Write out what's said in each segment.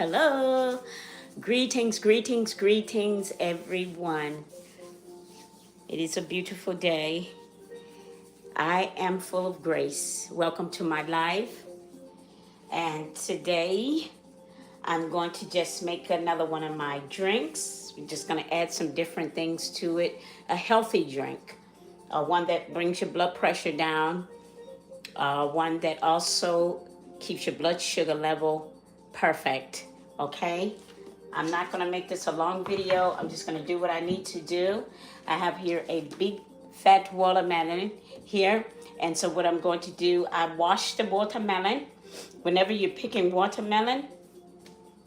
hello. Greetings, greetings, greetings, everyone. It is a beautiful day. I am full of grace. Welcome to my life. And today I'm going to just make another one of my drinks. We're just going to add some different things to it. A healthy drink, one that brings your blood pressure down, one that also keeps your blood sugar level perfect. Okay, I'm not going to make this a long video. I'm just going to do what I need to do. I have here a big fat watermelon here, and so what I'm going to do, I wash the watermelon. Whenever you're picking watermelon,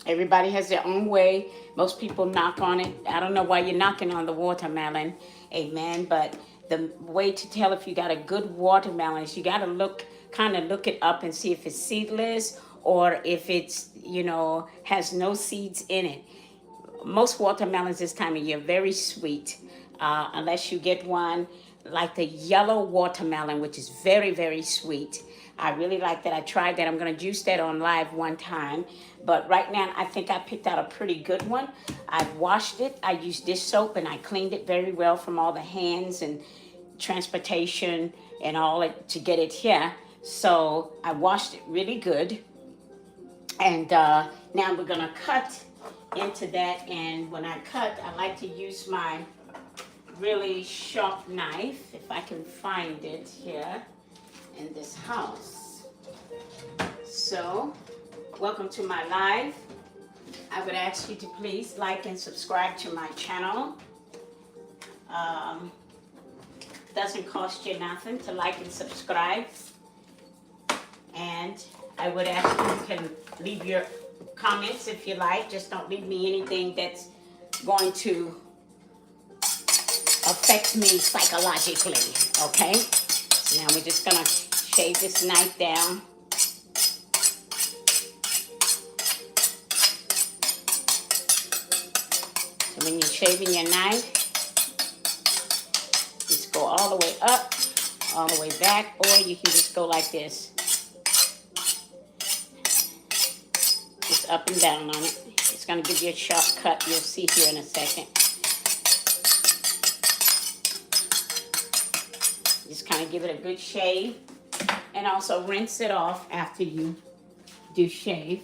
everybody has their own way. Most people knock on it. I don't know why you're knocking on the watermelon, amen, but the way to tell if you got a good watermelon is you got to look it up and see if it's seedless or if it's, has no seeds in it. Most watermelons this time of year very sweet, unless you get one like the yellow watermelon, which is very, very sweet. I really like that. I tried that. I'm going to juice that on live one time. But right now, I think I picked out a pretty good one. I washed it. I used dish soap and I cleaned it very well from all the hands and transportation and all it to get it here. So I washed it really good. And now we're going to cut into that. And when I cut, I like to use my really sharp knife, if I can find it here in this house. So, welcome to my live. I would ask you to please like and subscribe to my channel. Doesn't cost you nothing to like and subscribe. And I would ask you can leave your comments if you like. Just don't leave me anything that's going to affect me psychologically, okay? So now we're just gonna shave this knife down. So when you're shaving your knife, just go all the way up, all the way back, or you can just go like this. Just up and down on it. It's gonna give you a sharp cut, you'll see here in a second. Just kind of give it a good shave and also rinse it off after you do shave.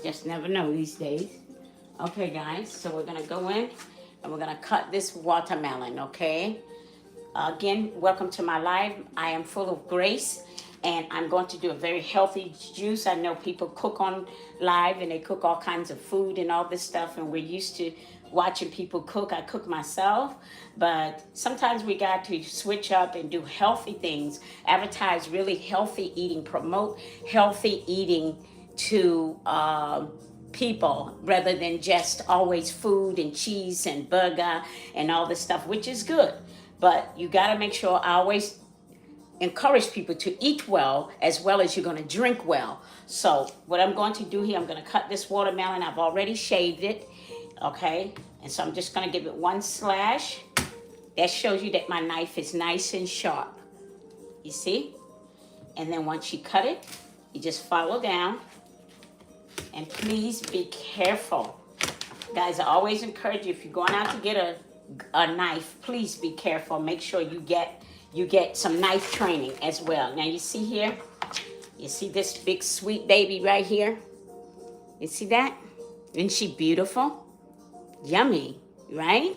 Just never know these days. Okay, guys, so we're going to go in and we're going to cut this watermelon, okay? Again, welcome to my live. I am full of grace and I'm going to do a very healthy juice. I know people cook on live and they cook all kinds of food and all this stuff, and we're used to watching people cook. I cook myself, but sometimes we got to switch up and do healthy things, advertise really healthy eating, promote healthy eating to people rather than just always food and cheese and burger and all this stuff, which is good. But you got to make sure I always encourage people to eat well as you're going to drink well. So what I'm going to do here, I'm going to cut this watermelon. I've already shaved it. Okay, and so I'm just going to give it one slash. That shows you that my knife is nice and sharp. You see? And then once you cut it, you just follow down. And please be careful. Guys, I always encourage you, if you're going out to get a knife, please be careful. Make sure you get some knife training as well. Now you see here, you see this big sweet baby right here? You see that? Isn't she beautiful? Yummy, right?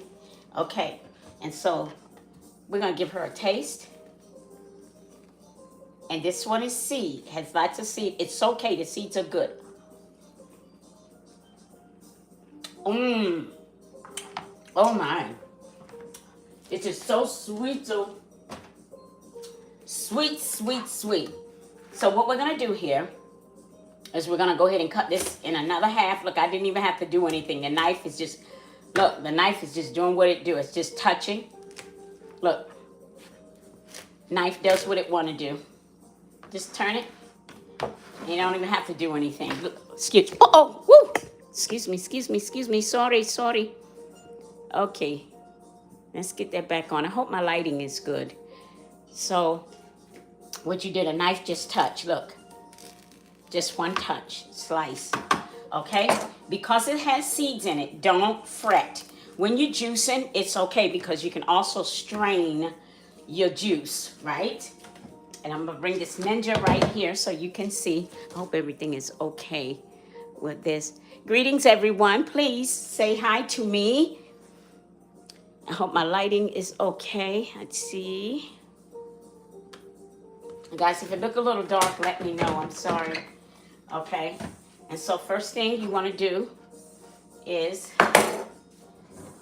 Okay, and so we're gonna give her a taste. And this one is seed, has lots of seed. It's okay, the seeds are good. Oh my. It is so sweet, so sweet, sweet, sweet. So what we're gonna do here is we're gonna go ahead and cut this in another half. Look, I didn't even have to do anything. The knife is just, look, the knife is just doing what it do. It's just touching. Look, knife does what it want to do. Just turn it. You don't even have to do anything. Look, excuse me. Woo! Excuse me. Sorry. Okay, let's get that back on. I hope my lighting is good. So, what you did, a knife just touched. Look. Just one touch, slice. Okay? Because it has seeds in it, don't fret. When you're juicing, it's okay because you can also strain your juice, right? And I'm gonna bring this Ninja right here so you can see. I hope everything is okay with this. Greetings, everyone. Please say hi to me. I hope my lighting is okay. Let's see. Guys, if it look a little dark, let me know. I'm sorry. Okay. And so first thing you want to do is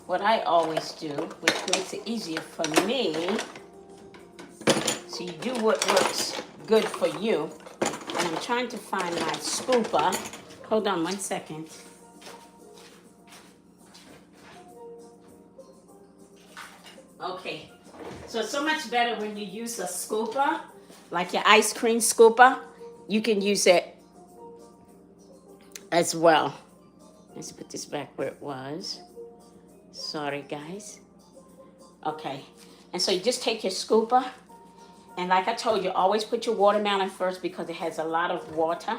what I always do, which makes it easier for me. So you do what works good for you. And I'm trying to find my scooper. Hold on 1 second. Okay. So it's so much better when you use a scooper, like your ice cream scooper. You can use it as well. Let's put this back where it was. Sorry, guys. Okay. And so you just take your scooper. And like I told you, always put your watermelon first because it has a lot of water.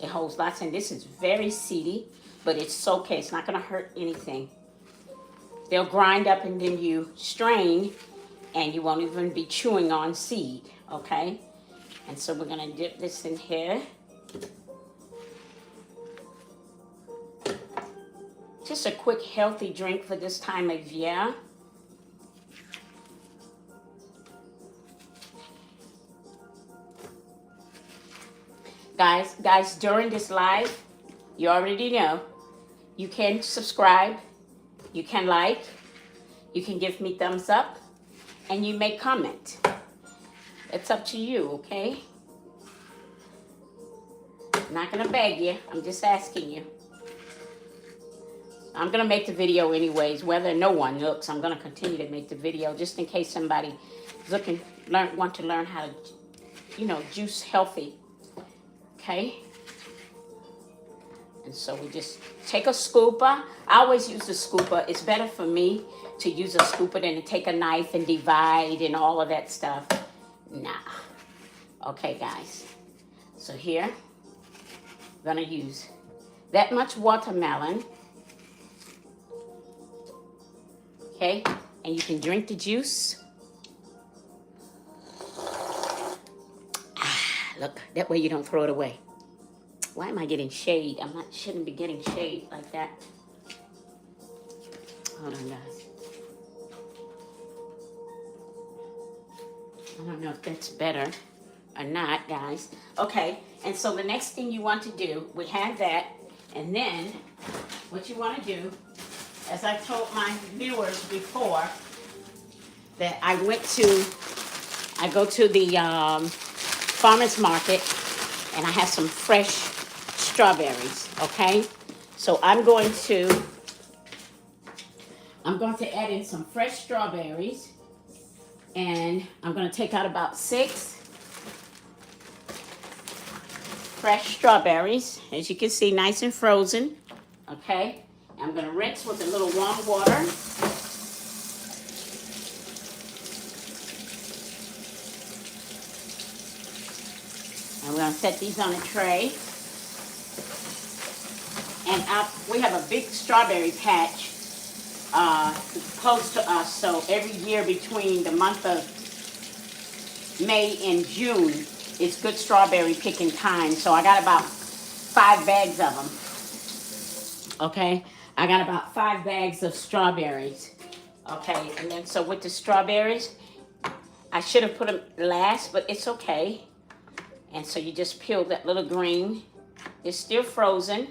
It holds lots. And this is very seedy, but it's okay. It's not going to hurt anything. They'll grind up and then you strain. And you won't even be chewing on seed. Okay. And so we're going to dip this in here. Just a quick healthy drink for this time of year. Guys, during this live, you already know, you can subscribe, you can like, you can give me thumbs up, and you may comment. It's up to you, okay? I'm not gonna beg you, I'm just asking you. I'm gonna make the video anyways, whether no one looks. I'm gonna continue to make the video just in case somebody is want to learn how to, juice healthy. Okay. And so we just take a scooper. I always use the scooper. It's better for me to use a scooper than to take a knife and divide and all of that stuff. Nah. Okay, guys. So here, I'm gonna use that much watermelon. Okay, and you can drink the juice. Look, that way you don't throw it away. Why am I getting shade? Shouldn't be getting shade like that. Hold on, guys. I don't know if that's better or not, guys. Okay, and so the next thing you want to do, we have that, and then what you want to do, as I told my viewers before, that I go to the farmer's market and I have some fresh strawberries, okay? So I'm going to add in some fresh strawberries, and I'm going to take out about 6 fresh strawberries, as you can see, nice and frozen, okay? I'm going to rinse with a little warm water. I'm going to set these on a tray. And we have a big strawberry patch close to us. So every year between the month of May and June, it's good strawberry picking time. So I got about 5 bags of them. Okay, I got about 5 bags of strawberries. Okay, and then so with the strawberries, I should have put them last, but it's okay. And so you just peel that little green. It's still frozen.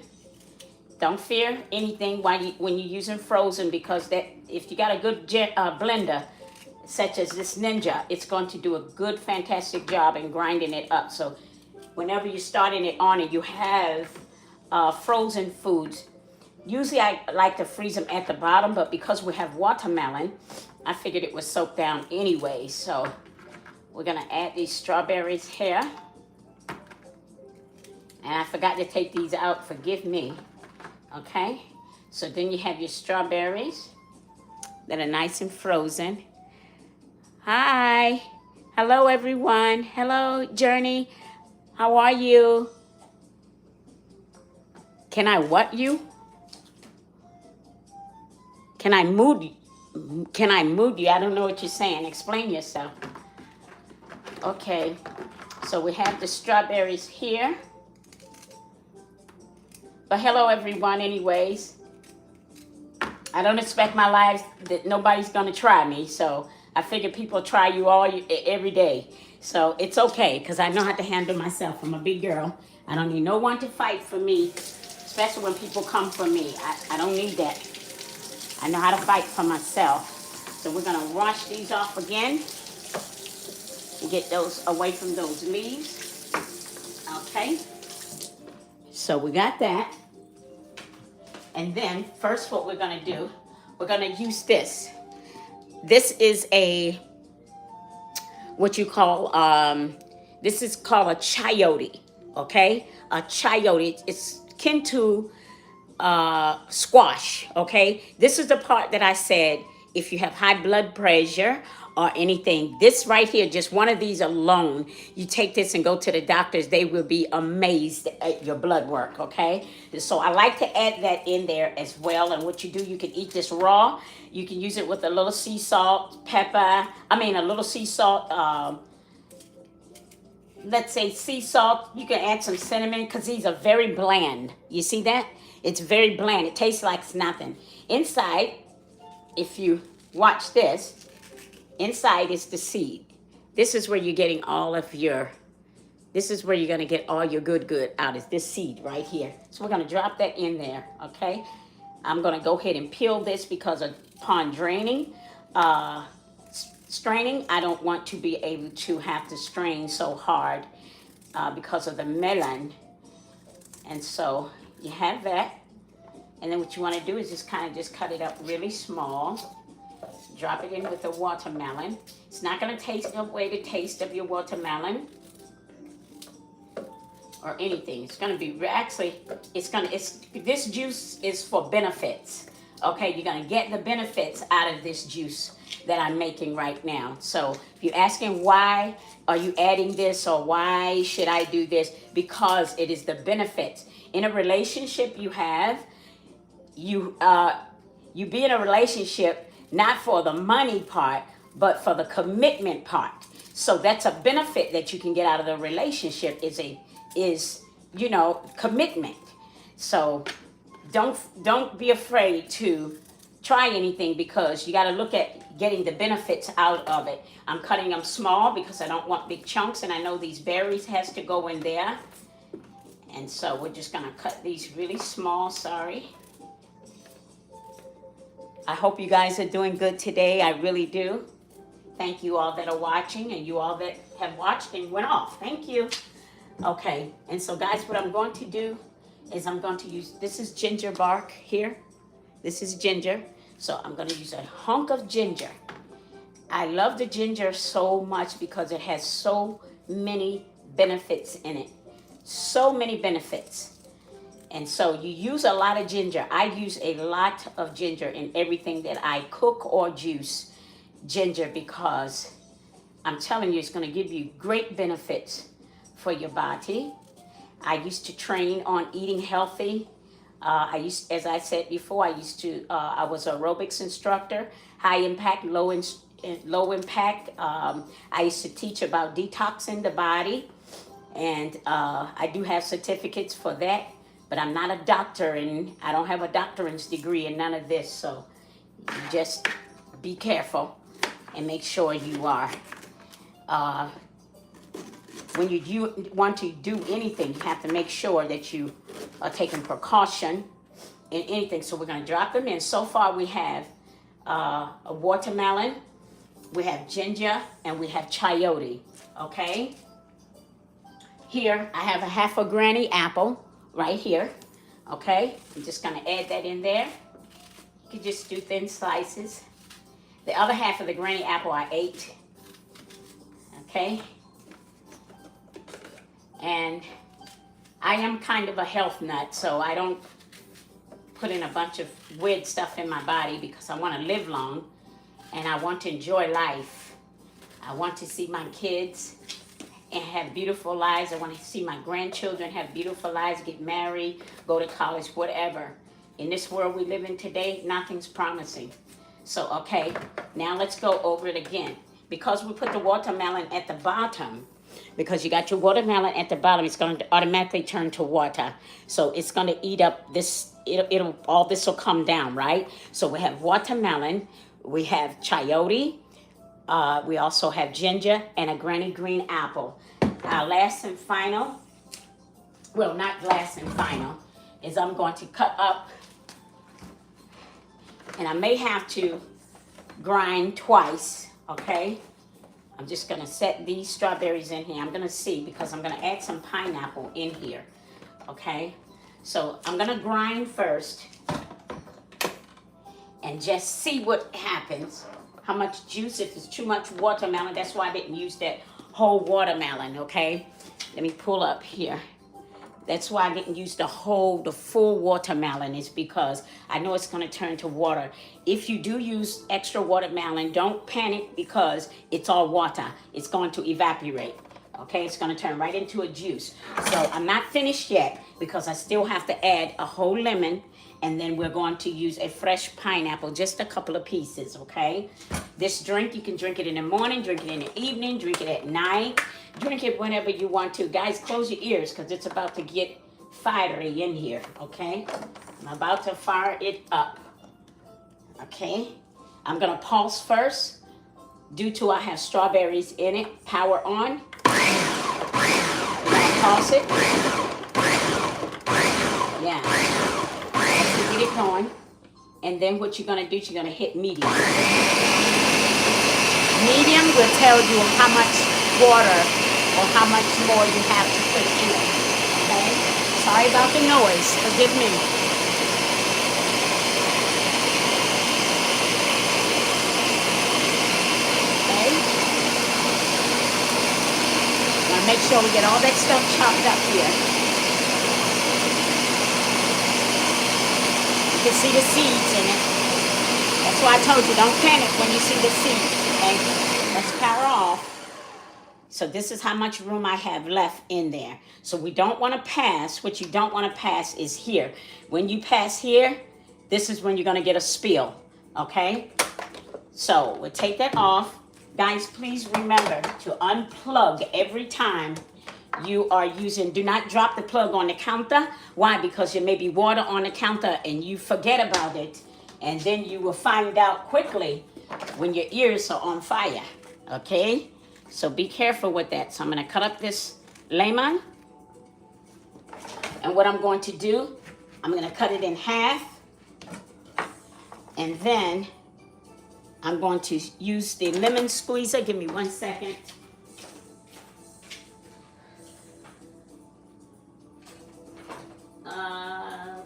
Don't fear anything when you're using frozen, because that if you got a good blender, such as this Ninja, it's going to do a good, fantastic job in grinding it up. So whenever you're starting it on and you have frozen foods, usually I like to freeze them at the bottom, but because we have watermelon, I figured it would soak down anyway. So we're gonna add these strawberries here. And I forgot to take these out, forgive me. Okay, so then you have your strawberries that are nice and frozen. Hi, hello everyone. Hello, Journey. How are you? Can I what you? Can I mood you? Can I mood you? I don't know what you're saying. Explain yourself. Okay. So we have the strawberries here. But hello, everyone, anyways. I don't expect my life that nobody's going to try me. So I figure people try you every day. So it's okay because I know how to handle myself. I'm a big girl. I don't need no one to fight for me, especially when people come for me. I don't need that. I know how to fight for myself. So we're going to wash these off again and get those away from those leaves. Okay. So we got that. And then first what we're going to do, we're going to use this. This is what you call, this is called a chayote, okay? A chayote, it's akin to squash, okay? This is the part that I said, if you have high blood pressure or anything, this right here, just one of these alone, you take this and go to the doctors, they will be amazed at your blood work, okay? So I like to add that in there as well. And what you do, you can eat this raw. You can use it with a little sea salt, a little sea salt, let's say sea salt. You can add some cinnamon because these are very bland. You see that? It's very bland. It tastes like it's nothing. Inside, if you watch this, inside is the seed. This is where you're getting this is where you're going to get all your good out, is this seed right here. So we're going to drop that in there, okay? I'm going to go ahead and peel this because upon straining, I don't want to be able to have to strain so hard because of the melon. And so you have that. And then what you want to do is just cut it up really small. Drop it in with the watermelon. It's not going to take away the taste of your watermelon or anything. It's going to be, this juice is for benefits. Okay, you're going to get the benefits out of this juice that I'm making right now. So if you're asking why are you adding this or why should I do this, because it is the benefits. In a relationship you have, you be in a relationship not for the money part, but for the commitment part. So that's a benefit that you can get out of the relationship is commitment. So don't be afraid to try anything because you got to look at getting the benefits out of it. I'm cutting them small because I don't want big chunks, and I know these berries has to go in there. And so we're just going to cut these really small, sorry. I hope you guys are doing good today. I really do. Thank you all that are watching and you all that have watched and went off. Thank you. Okay, and so guys, what I'm going to do is I'm going to use, this is ginger bark here. This is ginger. So I'm going to use a hunk of ginger. I love the ginger so much because it has so many benefits in it. So many benefits. And so you use a lot of ginger. I use a lot of ginger in everything that I cook or juice. Ginger, because I'm telling you, it's going to give you great benefits for your body. I used to train on eating healthy. As I said before, I was an aerobics instructor, high impact, low impact. I used to teach about detoxing the body, and I do have certificates for that. But I'm not a doctor, and I don't have a doctorate's degree in none of this. So you just be careful and make sure you are. When you want to do anything, you have to make sure that you are taking precaution in anything. So we're going to drop them in. So far we have a watermelon, we have ginger, and we have chayote. Okay. Here I have a half a granny apple. Right here, okay? I'm just gonna add that in there. You can just do thin slices. The other half of the granny apple I ate, okay? And I am kind of a health nut, so I don't put in a bunch of weird stuff in my body because I want to live long and I want to enjoy life. I want to see my kids and have beautiful lives. I want to see my grandchildren have beautiful lives, get married, go to college, whatever. In this world we live in today, nothing's promising. So, okay, now let's go over it again. Because we put the watermelon at the bottom, because you got your watermelon at the bottom, it's going to automatically turn to water. So it's going to eat up this, it'll all this will come down, right? So we have watermelon, we have chayote, we also have ginger and a granny green apple. Our last and final, well, not last and final, is I'm going to cut up, and I may have to grind twice, okay? I'm just gonna set these strawberries in here. I'm gonna see, because I'm gonna add some pineapple in here, okay? So I'm gonna grind first and just see what happens. How much juice, if it's too much watermelon, that's why I didn't use that whole watermelon, okay? Let me pull up here. That's why I didn't use the full watermelon, is because I know it's gonna turn to water. If you do use extra watermelon, don't panic, because it's all water. It's going to evaporate, okay? It's gonna turn right into a juice. So I'm not finished yet, because I still have to add a whole lemon, and then we're going to use a fresh pineapple, just a couple of pieces, okay? This drink, you can drink it in the morning, drink it in the evening, drink it at night. Drink it whenever you want to. Guys, close your ears, because it's about to get fiery in here, okay? I'm about to fire it up, okay? I'm going to pulse first. Due to I have strawberries in it, power on. I'm going to pulse it. Yeah. Get it going. And then what you're going to do is you're going to hit medium. Medium will tell you how much water or how much more you have to put in it, okay? Sorry about the noise, forgive me. Okay? Now make sure we get all that stuff chopped up here. You can see the seeds in it. That's why I told you, don't panic when you see the seeds, okay? Let's power off. So this is how much room I have left in there. So we don't want to pass. What you don't want to pass is here. When you pass here, this is when you're going to get a spill, okay? So we'll take that off. Guys, please remember to unplug every time you are using. Do not drop the plug on the counter. Why? Because there may be water on the counter and you forget about it. And then you will find out quickly when your ears are on fire, okay? So be careful with that. So I'm going to cut up this lemon. And what I'm going to do, I'm going to cut it in half. And then I'm going to use the lemon squeezer. Give me 1 second. I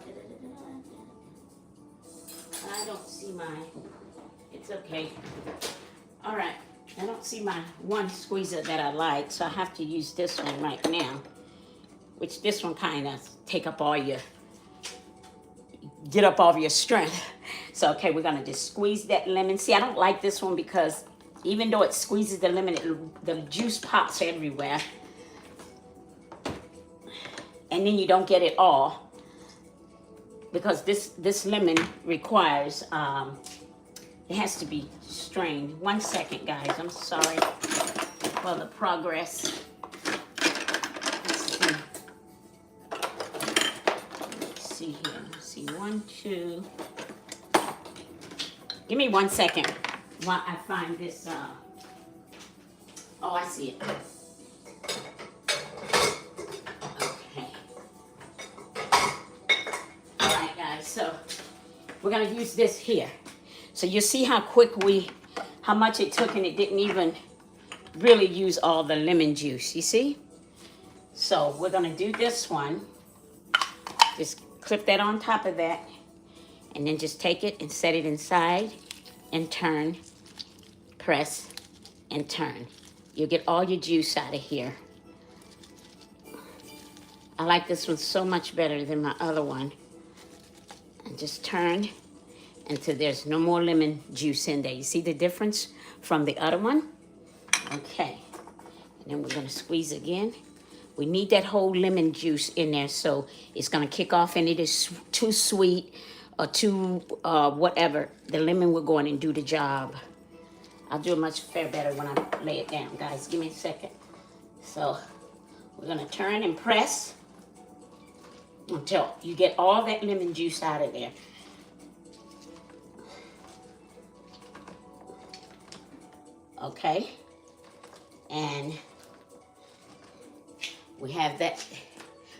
don't see mine. It's okay. All right. I don't see my one squeezer that I like, so I have to use this one right now, which this one kind of get up all your strength. So, okay, we're going to just squeeze that lemon. See, I don't like this one because even though it squeezes the lemon, the juice pops everywhere. And then you don't get it all, because this lemon requires, it has to be strained. 1 second, guys. I'm sorry for the progress. Let's see here. Let's see. 1, 2. Give me 1 second while I find this. Oh, I see it. Okay. All right, guys. So we're gonna use this here. So you see how how much it took, and it didn't even really use all the lemon juice, you see? So we're gonna do this one. Just clip that on top of that, and then just take it and set it inside and turn, press and turn. You'll get all your juice out of here. I like this one so much better than my other one. And just turn until there's no more lemon juice in there. You see the difference from the other one? Okay. then we're gonna squeeze again. We need that whole lemon juice in there, so it's gonna kick off, and it is too sweet or too whatever. The lemon will go in and do the job. I'll do a much better when I lay it down, guys. Give me a second. So we're gonna turn and press until you get all that lemon juice out of there. Okay, and we have that.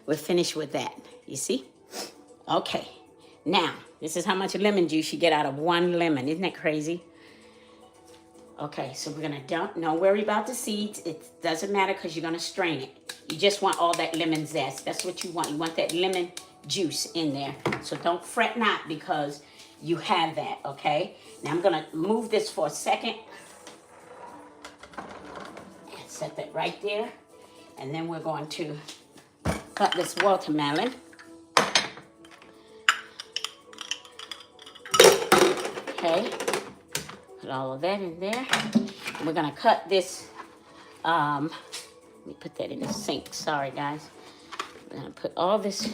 We're finished with that. You see? Okay. Now, this is how much lemon juice you get out of one lemon. Isn't that crazy? Okay, so we're gonna dump. Don't worry about the seeds. It doesn't matter because you're gonna strain it. You just want all that lemon zest. That's what you want. You want that lemon juice in there. So don't fret not because you have that, okay? Now I'm gonna move this for a second. Set that right there. And then we're going to cut this watermelon. Okay. Put all of that in there. And we're gonna cut this, let me put that in the sink. Sorry guys. We're gonna put all this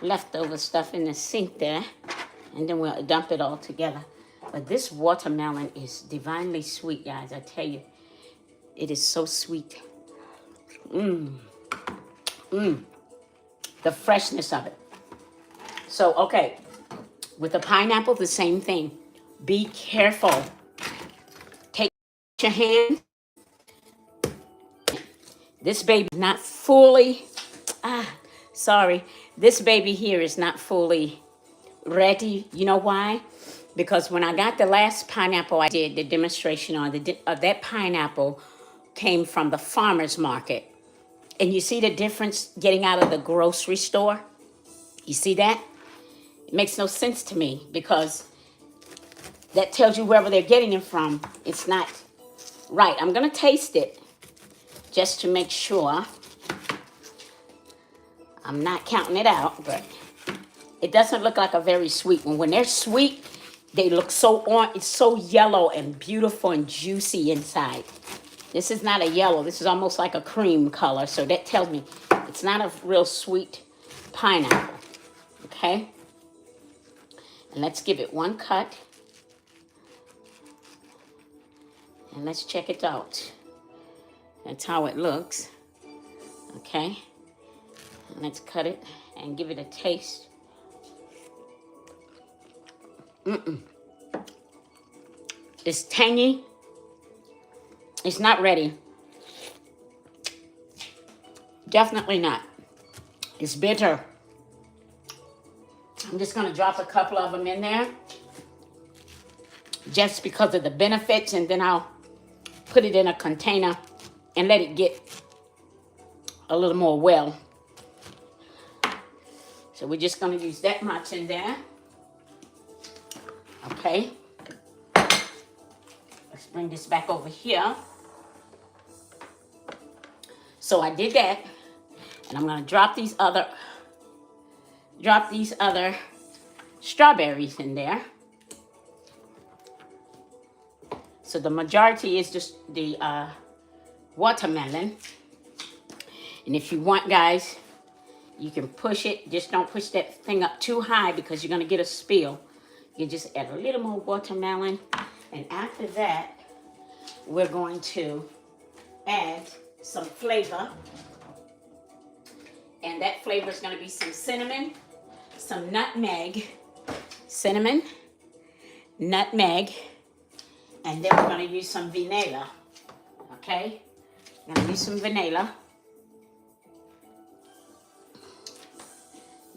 leftover stuff in the sink there. And then we'll dump it all together. But this watermelon is divinely sweet, guys. I tell you. It is so sweet. The freshness of it. So, okay. With the pineapple, the same thing. Be careful. Take your hand. This baby is not fully, this baby here is not fully ready. You know why? Because when I got the last pineapple I did the demonstration on, that pineapple came from the farmer's market. And you see the difference getting out of the grocery store? You see that? It makes no sense to me because that tells you wherever they're getting it from, it's not right. I'm gonna taste it just to make sure. I'm not counting it out, but it doesn't look like a very sweet one. When they're sweet, they look so orange, it's so yellow and beautiful and juicy inside. This is not a yellow. This is almost like a cream color. So that tells me it's not a real sweet pineapple. Okay? And let's give it one cut. And let's check it out. That's how it looks. Okay? And let's cut it and give it a taste. It's tangy. It's not ready. Definitely not. It's bitter. I'm just going to drop a couple of them in there just because of the benefits, and then I'll put it in a container and let it get a little more well. So we're just going to use that much in there. Okay. Let's bring this back over here. So I did that, and I'm going to drop these other strawberries in there. So the majority is just the watermelon. And if you want, guys, you can push it. Just don't push that thing up too high because you're going to get a spill. You just add a little more watermelon. And after that, we're going to add some flavor. And that flavor is going to be some cinnamon, some nutmeg, cinnamon, nutmeg, and then we're going to use some vanilla. Okay? I'm going to use some vanilla.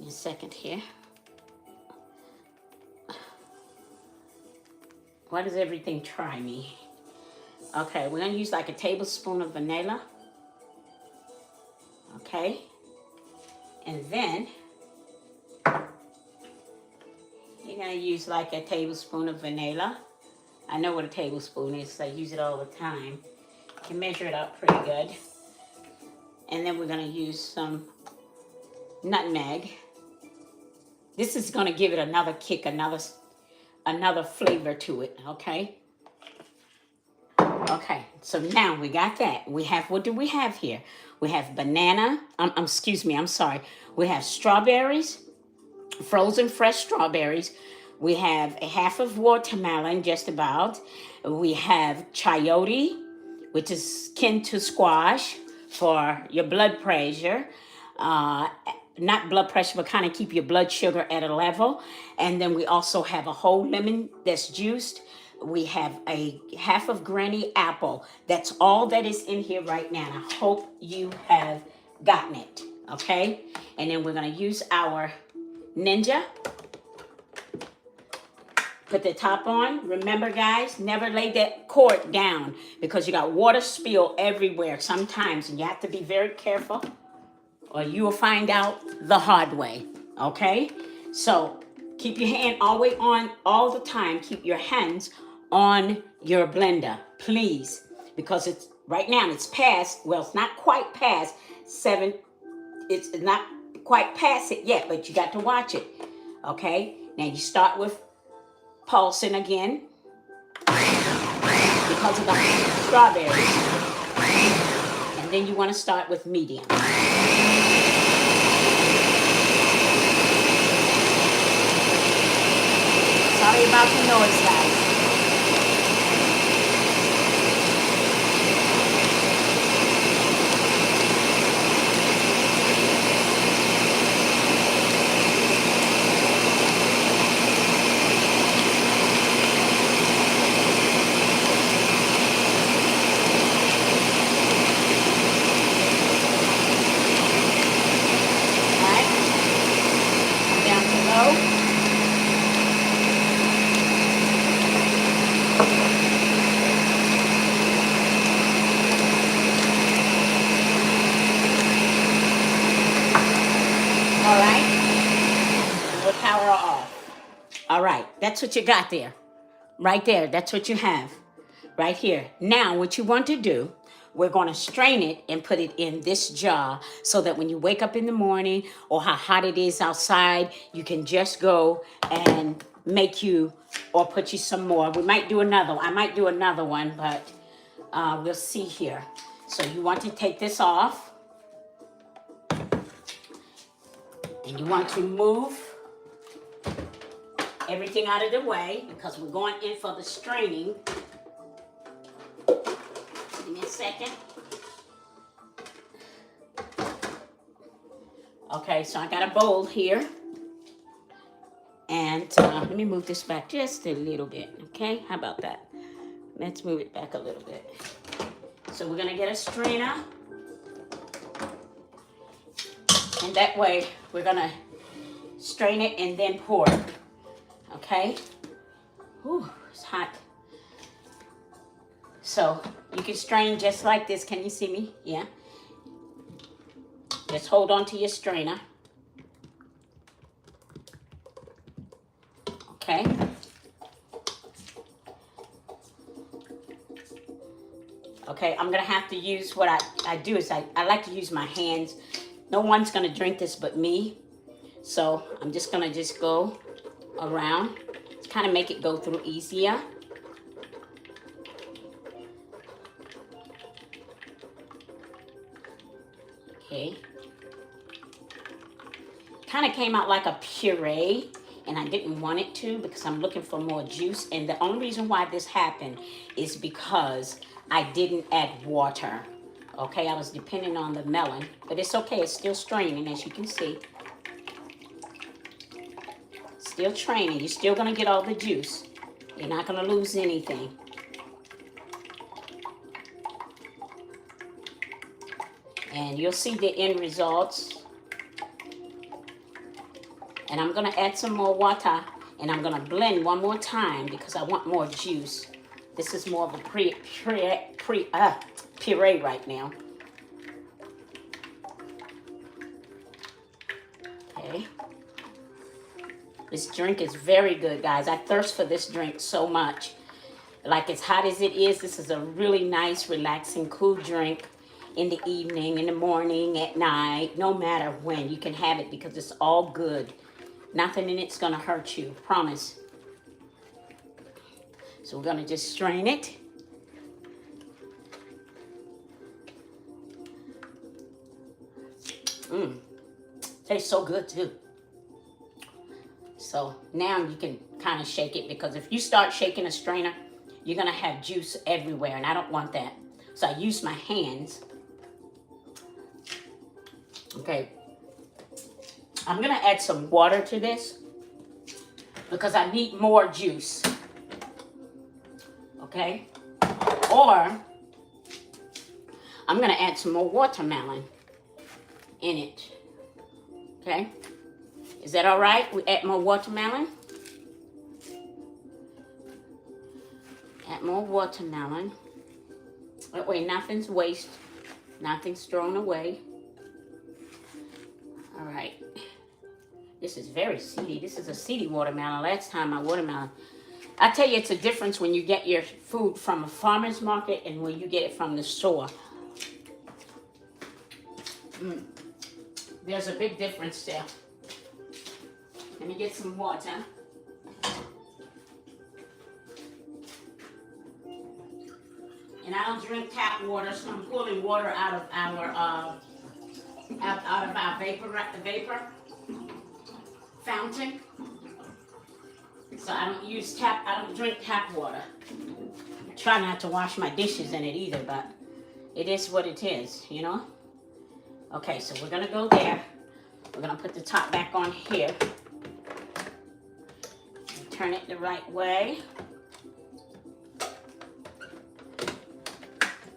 In a second here. Why does everything try me? Okay, we're going to use like a tablespoon of vanilla. Okay. And then you're going to use like a tablespoon of vanilla. I know what a tablespoon is, so I use it all the time. You can measure it out pretty good. And then we're going to use some nutmeg. This is going to give it another kick, another flavor to it, okay? Okay, So now we got that. We have, what do we have here? We have banana, excuse me, I'm sorry. We have strawberries, frozen fresh strawberries. We have a half of watermelon, just about. We have chayote, which is akin to squash for your blood pressure. Uh, Not blood pressure, but kind of keep your blood sugar at a level. And then we also have a whole lemon that's juiced. We have a half of granny apple. That's all that is in here right now. I hope you have gotten it. Okay? And then we're going to use our Ninja. Put the top on. Remember, guys, never lay that cord down because you got water spill everywhere sometimes, and you have to be very careful or you will find out the hard way. Okay? So keep your hand all the way on all the time. Keep your hands on your blender, please, because it's right now it's past, well, it's not quite past 7. It's not quite past it yet, but you got to watch it. Okay? Now you start with pulsing again because of the strawberries. And then you want to start with medium. Sorry about the noise, guys. Power off. All right, that's what you got there. Right there, that's what you have. Right here. Now, what you want to do, we're going to strain it and put it in this jar so that when you wake up in the morning or how hot it is outside, you can just go and make you or put you some more. We might do another one. I might do another one, but we'll see here. So you want to take this off. And you want to move everything out of the way because we're going in for the straining. Give me a second. Okay, so I got a bowl here. And let me move this back just a little bit. Okay, how about that? Let's move it back a little bit. So we're going to get a strainer. And that way we're going to strain it and then pour it. Okay? Ooh, it's hot. So you can strain just like this. Can you see me? Yeah. Just hold on to your strainer. Okay. Okay, I'm going to have to use what I do is I like to use my hands. No one's going to drink this but me. So I'm just going to just go around to kind of make it go through easier. Okay. Kind of came out like a puree, and I didn't want it to because I'm looking for more juice. And the only reason why this happened is because I didn't add water. Okay, I was depending on the melon, but it's okay. It's still straining, as you can see. Still training. You're still going to get all the juice. You're not going to lose anything. And you'll see the end results. And I'm going to add some more water. And I'm going to blend one more time because I want more juice. This is more of a puree right now. Okay. This drink is very good, guys. I thirst for this drink so much. Like as hot as it is, this is a really nice, relaxing, cool drink in the evening, in the morning, at night, no matter when. You can have it because it's all good. Nothing in it's going to hurt you, promise. So we're going to just strain it. Mmm, tastes so good too. So now you can kind of shake it, because if you start shaking a strainer, you're gonna have juice everywhere, and I don't want that. So I use my hands. Okay, I'm gonna add some water to this because I need more juice. Okay, or I'm gonna add some more watermelon in it. Okay, is that all right? We add more watermelon. Add more watermelon. That way nothing's waste, nothing's thrown away. All right. This is very seedy. This is a seedy watermelon. Last time my watermelon, I tell you, it's a difference when you get your food from a farmer's market and when you get it from the store. There's a big difference there. Let me get some water. And I don't drink tap water, so I'm pulling water out of our vapor fountain. So I don't drink tap water. I try not to wash my dishes in it either, but it is what it is, you know? Okay, so we're gonna go there. We're gonna put the top back on here. And turn it the right way.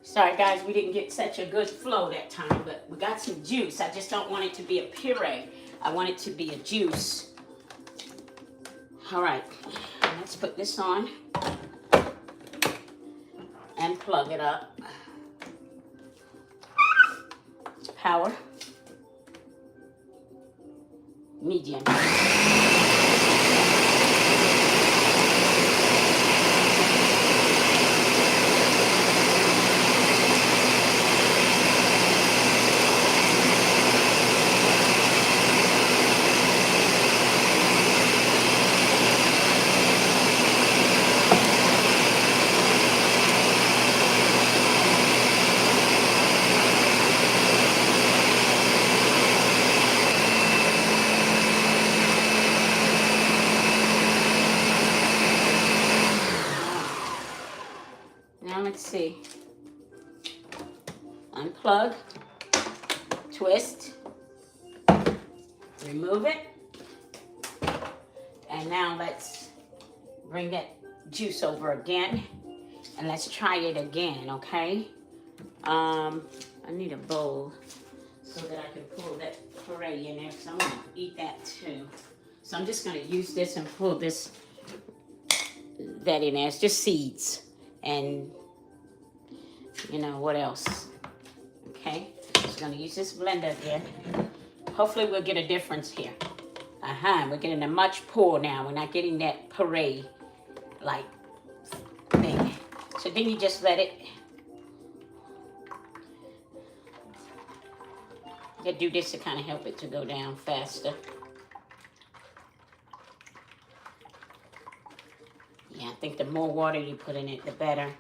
Sorry guys, we didn't get such a good flow that time, but we got some juice. I just don't want it to be a puree. I want it to be a juice. All right, let's put this on and plug it up. Power, medium. Now let's see. Unplug, twist, remove it, and now let's bring that juice over again, and let's try it again, okay? I need a bowl so that I can pull that puree in there, because I'm gonna eat that too. So I'm just gonna use this and pull that in there. It's just seeds and you know what else. Okay, just gonna use this blender again. Hopefully we'll get a difference here. We're getting a much pour now. We're not getting that puree like thing. So then you just let it. You do this to kind of help it to go down faster. Yeah, I think the more water you put in it, the better.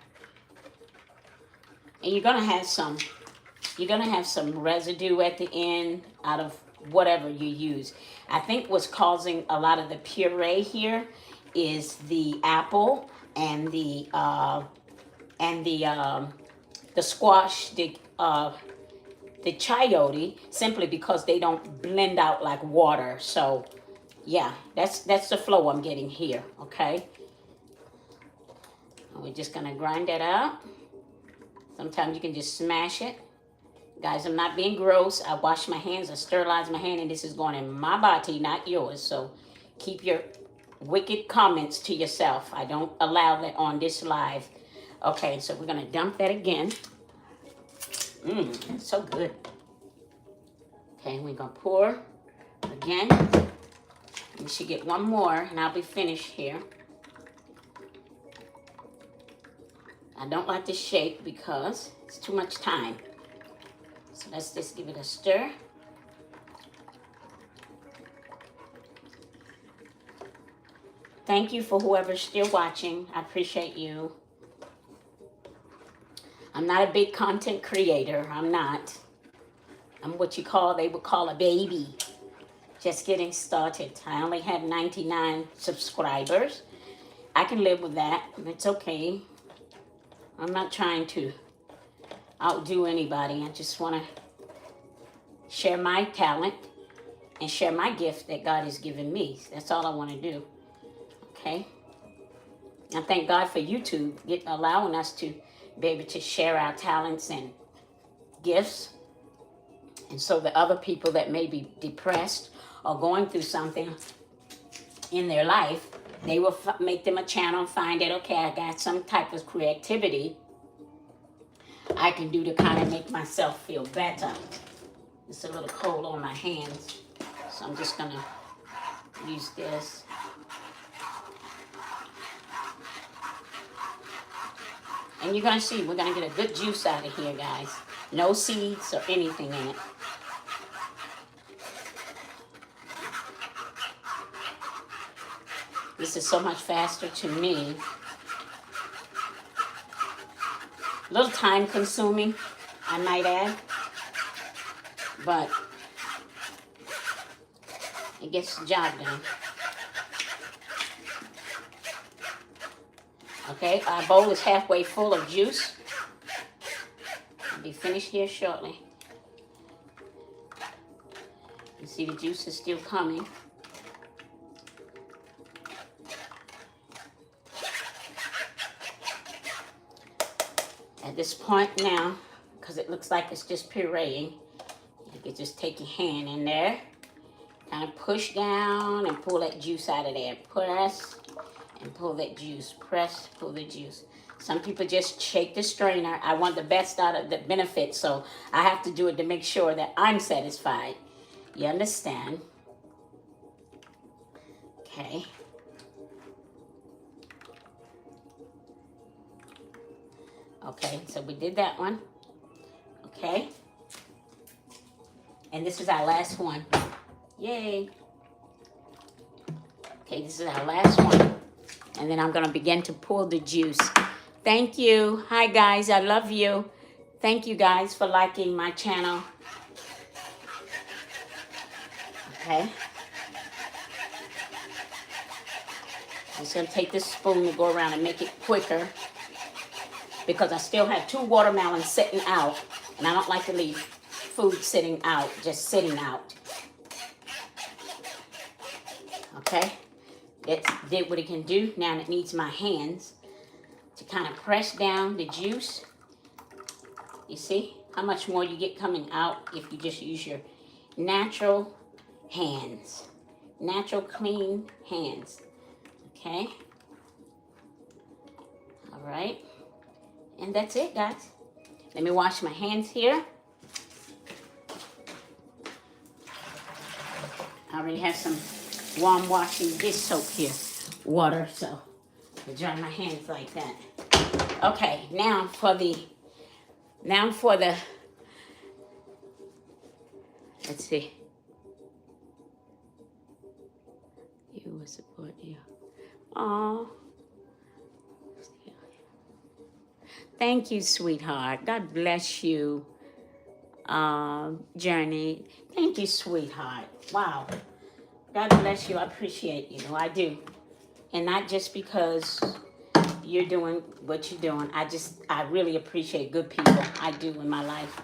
And you're gonna have some residue at the end out of whatever you use. I think what's causing a lot of the puree here is the apple and the squash, the chayote, simply because they don't blend out like water. So yeah, that's the flow I'm getting here. Okay, and we're just gonna grind that out. Sometimes you can just smash it. Guys, I'm not being gross. I wash my hands, I sterilize my hand, and this is going in my body, not yours. So keep your wicked comments to yourself. I don't allow that on this live. Okay, so we're gonna dump that again. It's so good. Okay, we're gonna pour again. We should get one more and I'll be finished here. I don't like to shake because it's too much time. So let's just give it a stir. Thank you for whoever's still watching. I appreciate you. I'm not a big content creator. I'm not. I'm what they would call a baby. Just getting started. I only have 99 subscribers. I can live with that. It's okay. I'm not trying to outdo anybody. I just want to share my talent and share my gift that God has given me. That's all I want to do. Okay? I thank God for YouTube allowing us to be able to share our talents and gifts. And so the other people that may be depressed or going through something in their life, they will make them a channel and find that, okay, I got some type of creativity I can do to kind of make myself feel better. It's a little cold on my hands, so I'm just going to use this. And you're going to see, we're going to get a good juice out of here, guys. No seeds or anything in it. This is so much faster to me. A little time consuming, I might add. But it gets the job done. Okay, our bowl is halfway full of juice. I'll be finished here shortly. You see the juice is still coming. At this point now, because it looks like it's just pureeing, you can just take your hand in there, kind of push down and pull that juice out of there. Press and pull that juice. Press, pull the juice. Some people just shake the strainer. I want the best out of the benefit, so I have to do it to make sure that I'm satisfied. You understand? Okay. Okay, so we did that one. Okay. And this is our last one. Yay. Okay, this is our last one. And then I'm going to begin to pour the juice. Thank you. Hi, guys. I love you. Thank you, guys, for liking my channel. Okay. I'm just going to take this spoon and go around and make it quicker, because I still have 2 watermelons sitting out, and I don't like to leave food sitting out, just sitting out. Okay, it did what it can do. Now it needs my hands to kind of press down the juice. You see how much more you get coming out if you just use your natural hands, natural clean hands. Okay, all right. And that's it, guys. Let me wash my hands here. I already have some warm washing dish soap here, water, so I dry my hands like that. Okay, now for the, let's see. You will support you. Aww. Thank you, sweetheart. God bless you, Journey. Thank you, sweetheart. Wow. God bless you. I appreciate you. I do. And not just because you're doing what you're doing. I really appreciate good people. I do in my life.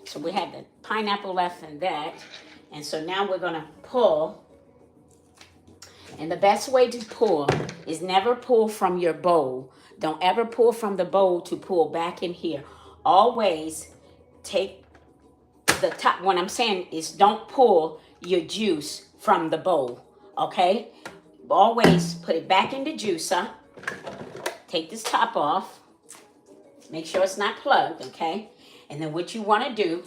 So we have the pineapple left in that. And so now we're going to pull. And the best way to pull is never pull from your bowl. Don't ever pull from the bowl to pull back in here. Always take the top. What I'm saying is don't pull your juice from the bowl, okay? Always put it back in the juicer. Take this top off. Make sure it's not plugged, okay? And then what you want to do,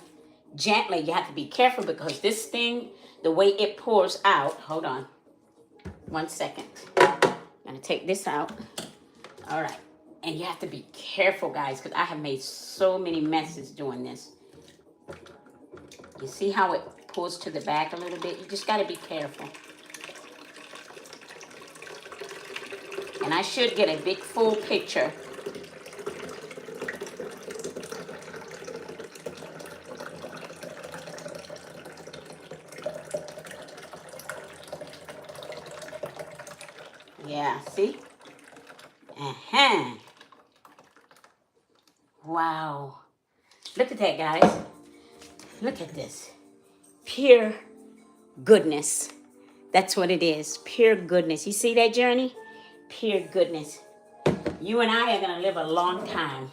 gently, you have to be careful because this thing, the way it pours out, hold on. 1 second. I'm going to take this out. All right. And you have to be careful, guys, because I have made so many messes doing this. You see how it pulls to the back a little bit? You just got to be careful. And I should get a big full picture. Yeah, see? Uh-huh. Wow. Look at that, guys. Look at this. Pure goodness. That's what it is. Pure goodness. You see that, Journey? Pure goodness. You and I are going to live a long time.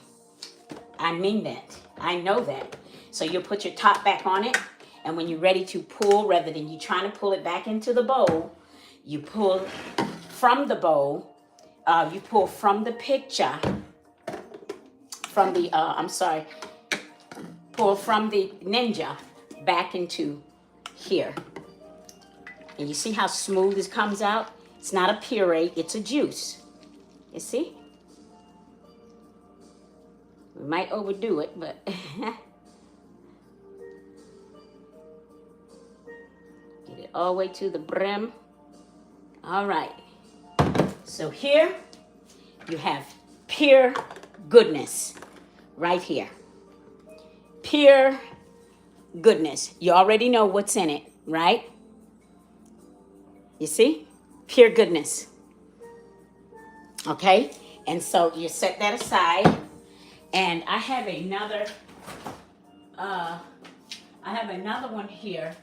I mean that. I know that. So you'll put your top back on it. And when you're ready to pull, rather than you trying to pull it back into the bowl, you pull from the bowl. You pull from the picture. From the, pull from the Ninja back into here. And you see how smooth this comes out? It's not a puree, it's a juice. You see? We might overdo it, but get it all the way to the brim. All right. So here you have pure goodness right here. Pure goodness. You already know what's in it, right? You see? Pure goodness. Okay? And so you set that aside. And I have another one here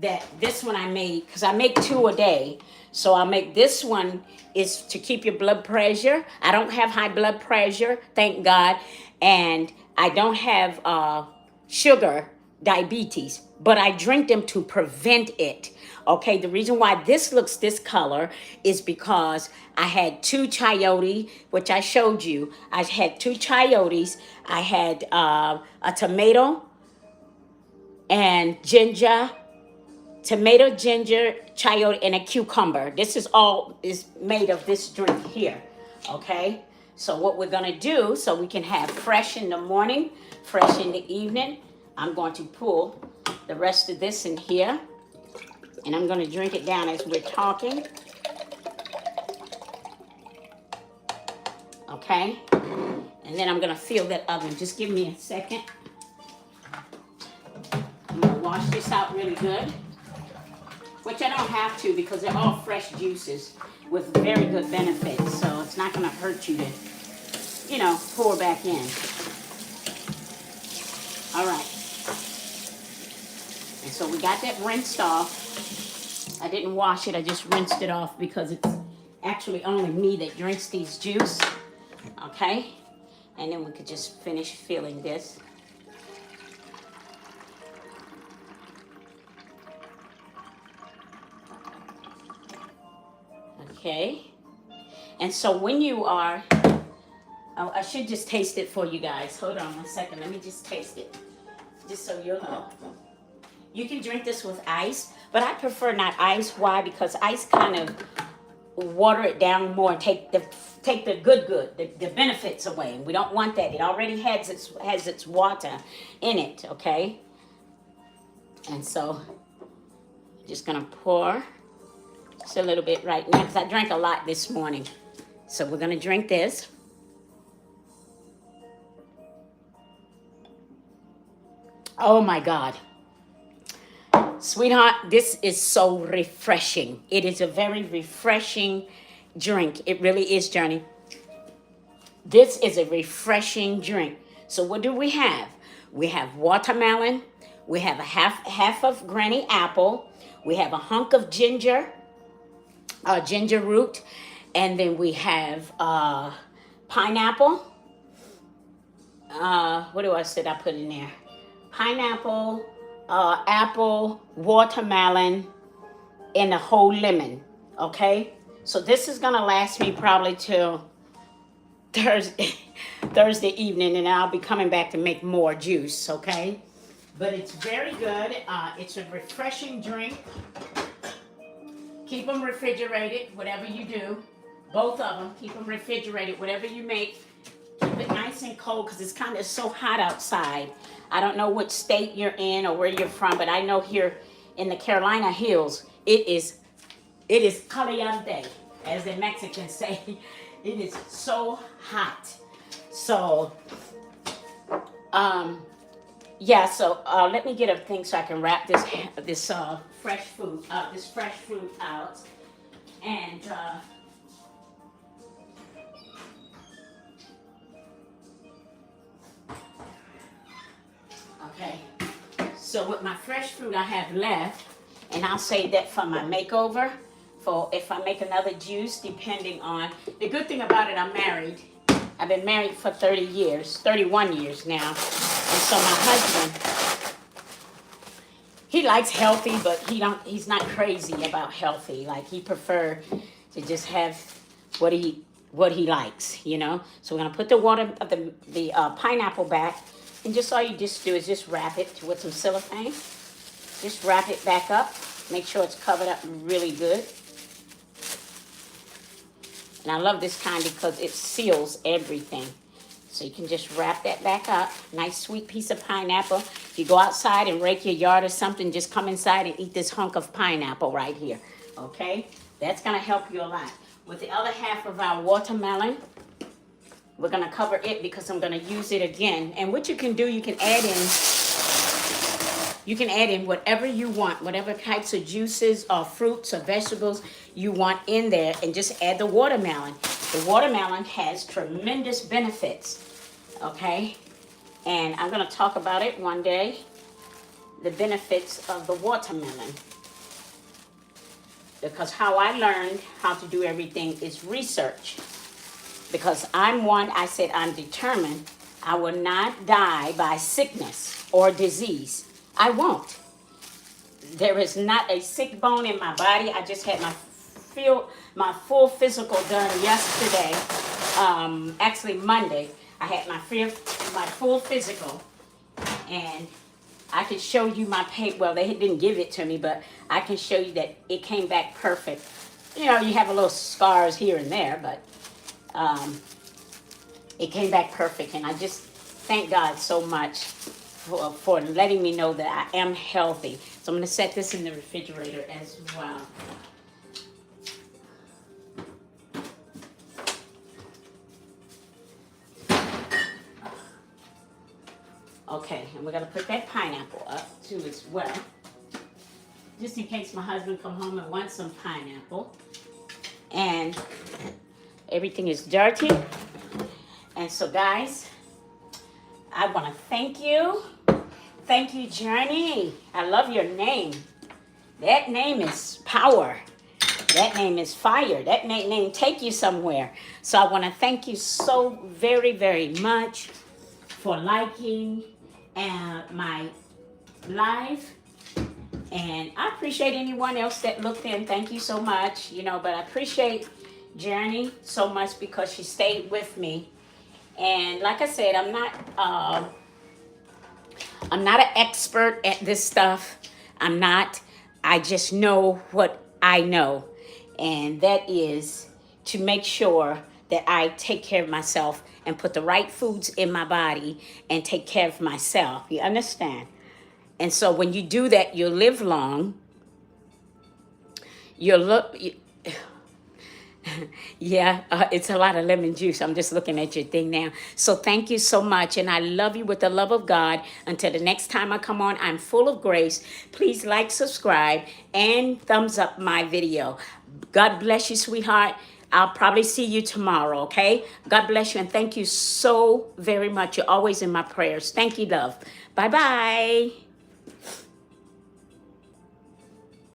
that this one I made, because I make 2 a day. So I'll make this one is to keep your blood pressure. I don't have high blood pressure, thank God. And I don't have sugar, diabetes, but I drink them to prevent it. Okay, the reason why this looks this color is because I had 2 chayote, which I showed you. I had 2 chayotes. I had a tomato and ginger, tomato, ginger, chayote, and a cucumber. This is all is made of this drink here. Okay, so what we're gonna do, so we can have fresh in the morning, fresh in the evening, I'm going to pull the rest of this in here. And I'm going to drink it down as we're talking. Okay. And then I'm going to fill that oven. Just give me a second. I'm going to wash this out really good. Which I don't have to because they're all fresh juices with very good benefits. So it's not going to hurt you to, pour back in. All right. And so we got that rinsed off. I didn't wash it, I just rinsed it off because it's actually only me that drinks these juice. Okay? And then we could just finish filling this. Okay? And so when you are, I should just taste it for you guys. Hold on 1 second, let me just taste it. Just so you'll know. You can drink this with ice, but I prefer not ice. Why? Because ice kind of water it down more and take the good, the benefits away. And we don't want that. It already has its water in it, okay? And so I'm just gonna pour just a little bit right now because I drank a lot this morning. So we're gonna drink this. Oh my God. Sweetheart, this is so refreshing. It is a very refreshing drink. It really is, Journey. This is a refreshing drink. So what do we have? We have watermelon. We have a half of granny apple. We have a hunk of ginger root. And then we have pineapple. What do I said I put in there? Pineapple, apple, watermelon, and a whole lemon. Okay? So this is gonna last me probably till Thursday evening, and I'll be coming back to make more juice, okay? But it's very good. It's a refreshing drink. Keep them refrigerated, whatever you do. Both of them, keep them refrigerated, whatever you make. Keep it nice and cold because it's kind of so hot outside. I don't know what state you're in or where you're from, but I know here in the Carolina Hills, it is caliente, as the Mexicans say. It is so hot. So, yeah. So let me get a thing so I can wrap this fresh fruit out. And So with my fresh fruit I have left, and I'll save that for my makeover, for if I make another juice, depending on. The good thing about it, I'm married. I've been married for 30 years, 31 years now. And so my husband, he likes healthy, but he's not crazy about healthy. Like, he prefer to just have what he likes, you know. So we're gonna put the pineapple back, and just all you just do is just wrap it with some cellophane. Just wrap it back up. Make sure it's covered up really good. And I love this kind because it seals everything. So you can just wrap that back up. Nice sweet piece of pineapple. If you go outside and rake your yard or something, just come inside and eat this hunk of pineapple right here. Okay? That's gonna help you a lot. With the other half of our watermelon, we're gonna cover it because I'm gonna use it again. And what you can do, you can add in whatever you want, whatever types of juices or fruits or vegetables you want in there, and just add the watermelon. The watermelon has tremendous benefits, okay? And I'm gonna talk about it one day, the benefits of the watermelon. Because how I learned how to do everything is research. Because I said I'm determined I will not die by sickness or disease. I won't. There is not a sick bone in my body. I just had my full physical done yesterday. Actually Monday, I had my full physical, and I can show you my paper. Well, they didn't give it to me, but I can show you that it came back perfect. You know, you have a little scars here and there, but it came back perfect. And I just thank God so much for letting me know that I am healthy. So I'm going to set this in the refrigerator as well. Okay, and we're going to put that pineapple up too as well. Just in case my husband come home and wants some pineapple. And everything is dirty. And so guys, I want to thank you. Thank you, Journey. I love your name. That name is power. That name is fire. That name take you somewhere. So I want to thank you so very, very much for liking my live. And I appreciate anyone else that looked in. Thank you so much. You know, but I appreciate Journey so much because she stayed with me. And like I said, I'm not an expert at this stuff. I'm not. I just know what I know. And that is to make sure that I take care of myself and put the right foods in my body and take care of myself. You understand? And so when you do that, you'll live long. Yeah, it's a lot of lemon juice. I'm just looking at your thing now. So thank you so much. And I love you with the love of God. Until the next time I come on, I'm full of grace. Please like, subscribe, and thumbs up my video. God bless you, sweetheart. I'll probably see you tomorrow, okay? God bless you, and thank you so very much. You're always in my prayers. Thank you, love. Bye-bye.